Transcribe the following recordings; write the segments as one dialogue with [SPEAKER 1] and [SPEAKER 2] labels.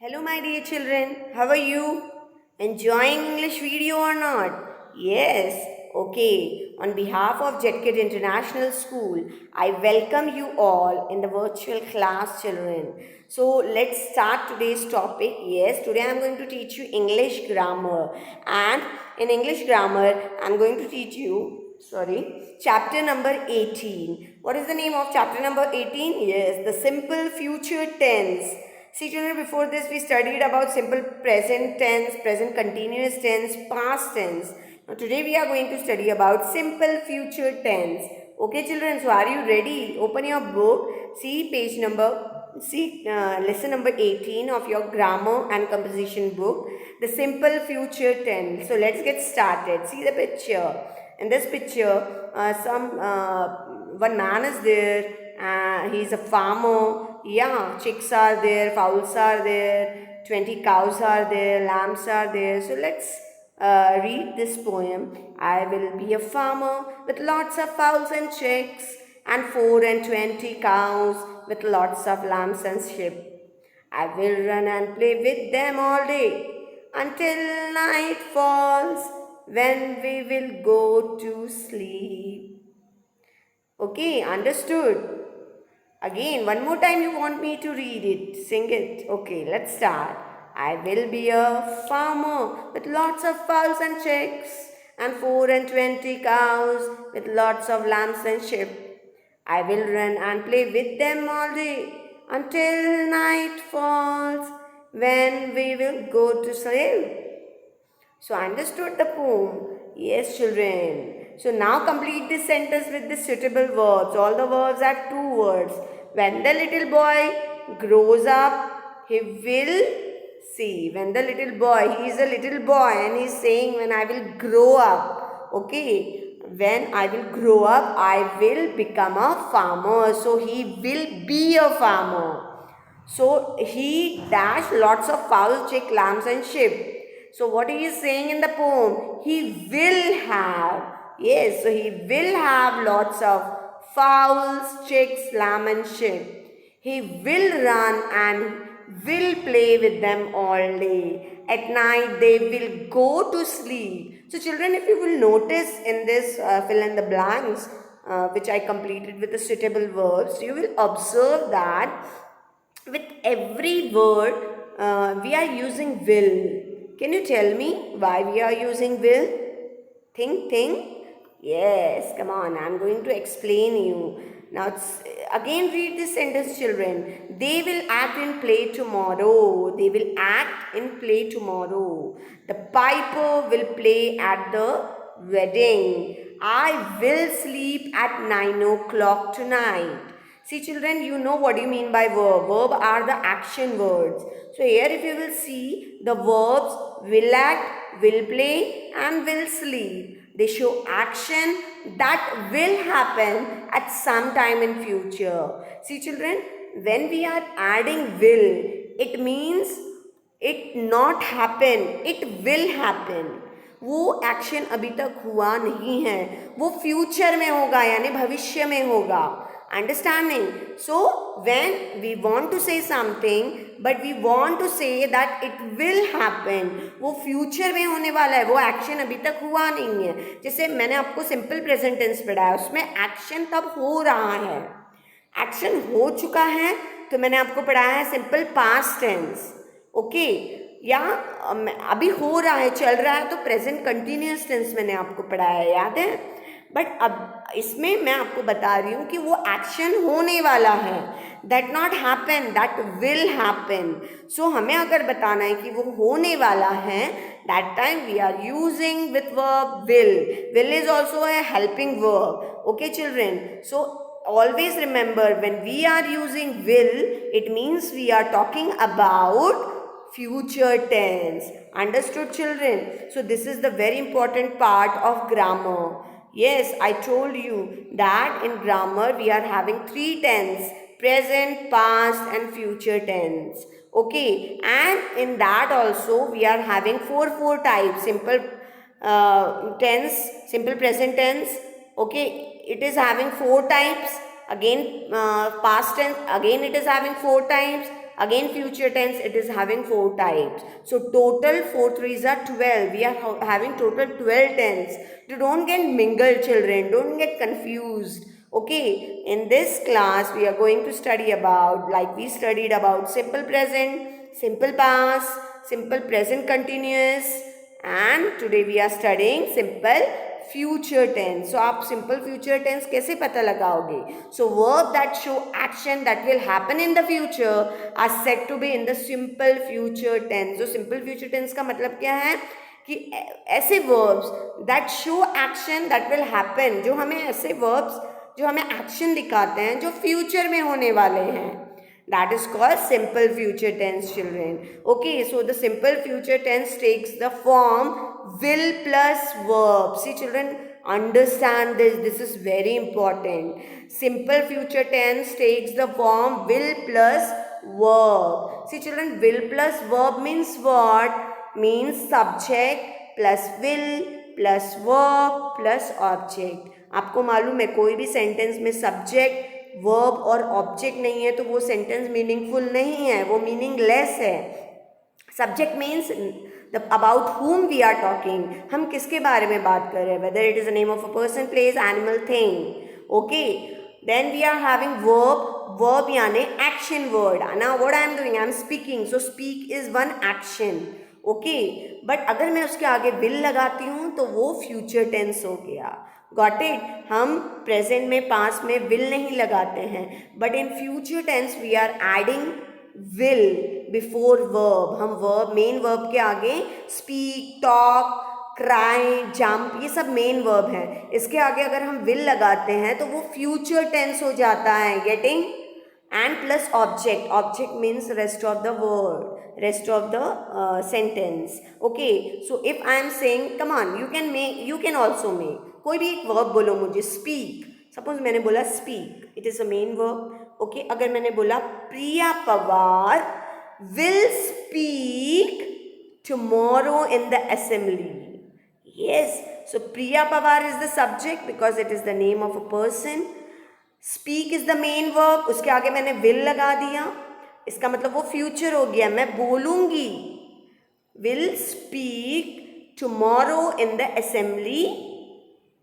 [SPEAKER 1] Hello my dear children, how are you? Enjoying English video or not? Yes, okay. On behalf of JetKid International School, I welcome you all in the virtual class children. So let's start today's topic. Yes, today I am going to teach you English grammar, and in English grammar I am going to teach you chapter number 18. What is the name of chapter number 18? Yes, the simple future tense. See children, before this we studied about simple present tense, present continuous tense, past tense. Now today we are going to study about simple future tense. Okay children, so are you ready? Open your book, see lesson number 18 of your grammar and composition book, the simple future tense. So let's get started. See the picture. In this picture, one man is there. He's a farmer. Yeah, chicks are there, fowls are there, 20 cows are there, lambs are there. So let's read this poem. I will be a farmer with lots of fowls and chicks, and 4 and 20 cows with lots of lambs and sheep. I will run and play with them all day until night falls, when we will go to sleep. Okay, understood? Again, one more time you want me to read it, sing it. Okay, let's start. I will be a farmer with lots of fowls and chicks, and 4 and 20 cows with lots of lambs and sheep. I will run and play with them all day until night falls, when we will go to sleep. So understood the poem? Yes, children. So now complete this sentence with the suitable verbs. All the verbs are two words. When the little boy grows up, he will see. When the little boy, he is a little boy and he is saying, when I will grow up. Okay. When I will grow up, I will become a farmer. So he will be a farmer. So he dashed lots of fowls, chick, lambs and sheep. So what he is saying in the poem? He will have. Yes, so he will have lots of fowls, chicks, lamb and sheep. He will run and will play with them all day. At night they will go to sleep. So children, if you will notice in this fill in the blanks which I completed with the suitable verbs, you will observe that with every word we are using will. Can you tell me why we are using will? Think. Yes, come on, I'm going to explain you. Now, again read this sentence children. They will act in play tomorrow. They will act in play tomorrow. The piper will play at the wedding. I will sleep at 9 o'clock tonight. See children, you know what you mean by verb. Verb are the action words. So here if you will see the verbs will act, will play and will sleep. They show action that will happen at some time in future. See children, when we are adding will, it means it not happen, it will happen. वो action अभी तक हुआ नहीं है, वो future में होगा यानी भविष्य में होगा. Understanding? So when we want to say something but we want to say that it will happen, वो फ्यूचर में होने वाला है, वो एक्शन अभी तक हुआ नहीं है. जैसे मैंने आपको सिंपल प्रेजेंट टेंस पढ़ाया, उसमें एक्शन तब हो रहा है, एक्शन हो चुका है, तो मैंने आपको पढ़ाया है सिंपल पास्ट टेंस. ओके, या अभी हो रहा है, चल रहा है, तो प्रेजेंट कंटिन्यूअस टेंस मैंने आपको पढ़ाया है, याद है. बट अब इसमें मैं आपको बता रही हूँ कि वो एक्शन होने वाला है, that not happen, that will happen. So हमें अगर बताना है कि वो होने वाला है, that time we are using with verb will. Will is also a helping verb. Okay children, so always remember, when we are using will, it means we are talking about future tense. Understood children? So this is the very important part of grammar. Yes, I told you that in grammar we are having three tense: present, past and future tense. Okay, and in that also we are having four types: simple tense, simple present tense. Okay, it is having 4 types. Again past tense, again it is having 4 types. Again future tense, it is having 4 types. So total 4 threes are 12. We are having total 12 tense. So don't get mingled, children. Don't get confused. Okay, in this class we are going to study about, like we studied about simple present, simple past, simple present continuous, and today we are studying simple future tense. So आप simple future tense कैसे पता लगाओगे? So verb that show action that will happen in the future are said to be in the simple future tense. जो simple future tense का मतलब क्या है कि ऐसे verbs that show action that will happen, जो हमें ऐसे verbs जो हमें action दिखाते हैं जो future में होने वाले हैं, that is called simple future tense, children. Okay, so the simple future tense takes the form will plus verb. See children, understand this. This is very important. Simple future tense takes the form will plus verb. See children, will plus verb means what? Means subject plus will plus verb plus object. आपको मालूम है कोई भी sentence में subject verb और object नहीं है तो वो सेंटेंस मीनिंगफुल नहीं है, वो मीनिंगलेस है. Subject means about whom we are talking, हम किसके बारे में बात कर रहे हैं, whether it is the name of a person, place, animal, thing. Okay, then we are having verb यानी action word. Now what I am doing, I am speaking, so speak is one action. Okay, but अगर मैं उसके आगे will लगाती हूँ तो वो future tense हो गया. Got it? हम present में past में will नहीं लगाते हैं, but in future tense we are adding will before verb. हम verb main verb के आगे speak, talk, cry, jump ये सब main verb है. इसके आगे अगर हम will लगाते हैं तो वो future tense हो जाता है. Getting? And plus object. Object means rest of the word, rest of the sentence. Okay, so if I am saying, come on, you can also make. कोई भी एक verb बोलो मुझे. Speak. Suppose मैंने बोला speak. It is a main verb. Okay, अगर मैंने बोला Priya Pawar will speak tomorrow in the assembly. Yes, so Priya Pawar is the subject because it is the name of a person. Speak is the main verb, उसके आगे मैंने will लगा दिया, इसका मतलब वो future हो गया. मैं बोलूँगी will speak tomorrow in the assembly.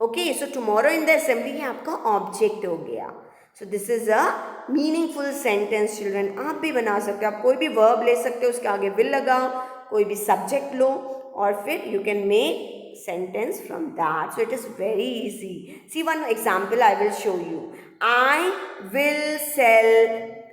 [SPEAKER 1] Okay, so tomorrow in the assembly ये आपका object हो गया. So this is a meaningful sentence, children. आप भी बना सकते हो, आप कोई भी verb ले सकते हो, उसके आगे will लगाओ, कोई भी subject लो और फिर you can make sentence from that. So it is very easy. See one example I will show you. I will sell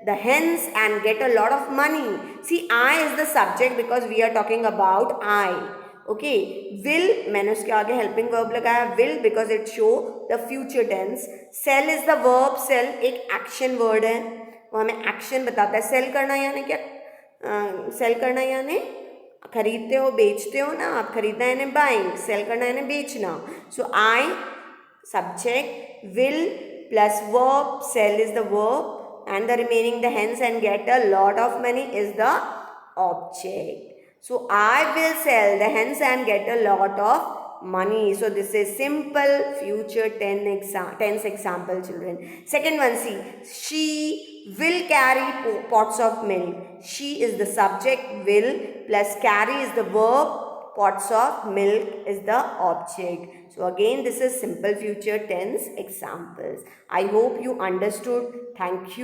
[SPEAKER 1] the hens and get a lot of money. See, I is the subject because we are talking about I. Okay, will मैंने उसके आगे helping verb लगाया will because it show the future tense. Sell is the verb. Sell एक action word है, वो हमें action बताता है. Sell करना यानी क्या? Sell करना यानी खरीदते हो, बेचते हो ना आप. खरीदना यानी बाइंग, सेल करना यानी बेचना. सो आई subject, will plus verb, sell is the verb, and the remaining the hens and get a lot of money is the object. So I will sell the hens and get a lot of money. So this is simple future tense example, children. Second one, see, she will carry pots of milk. She is the subject, will plus carry is the verb, pots of milk is the object. So again this is simple future tense examples. I hope you understood. Thank you.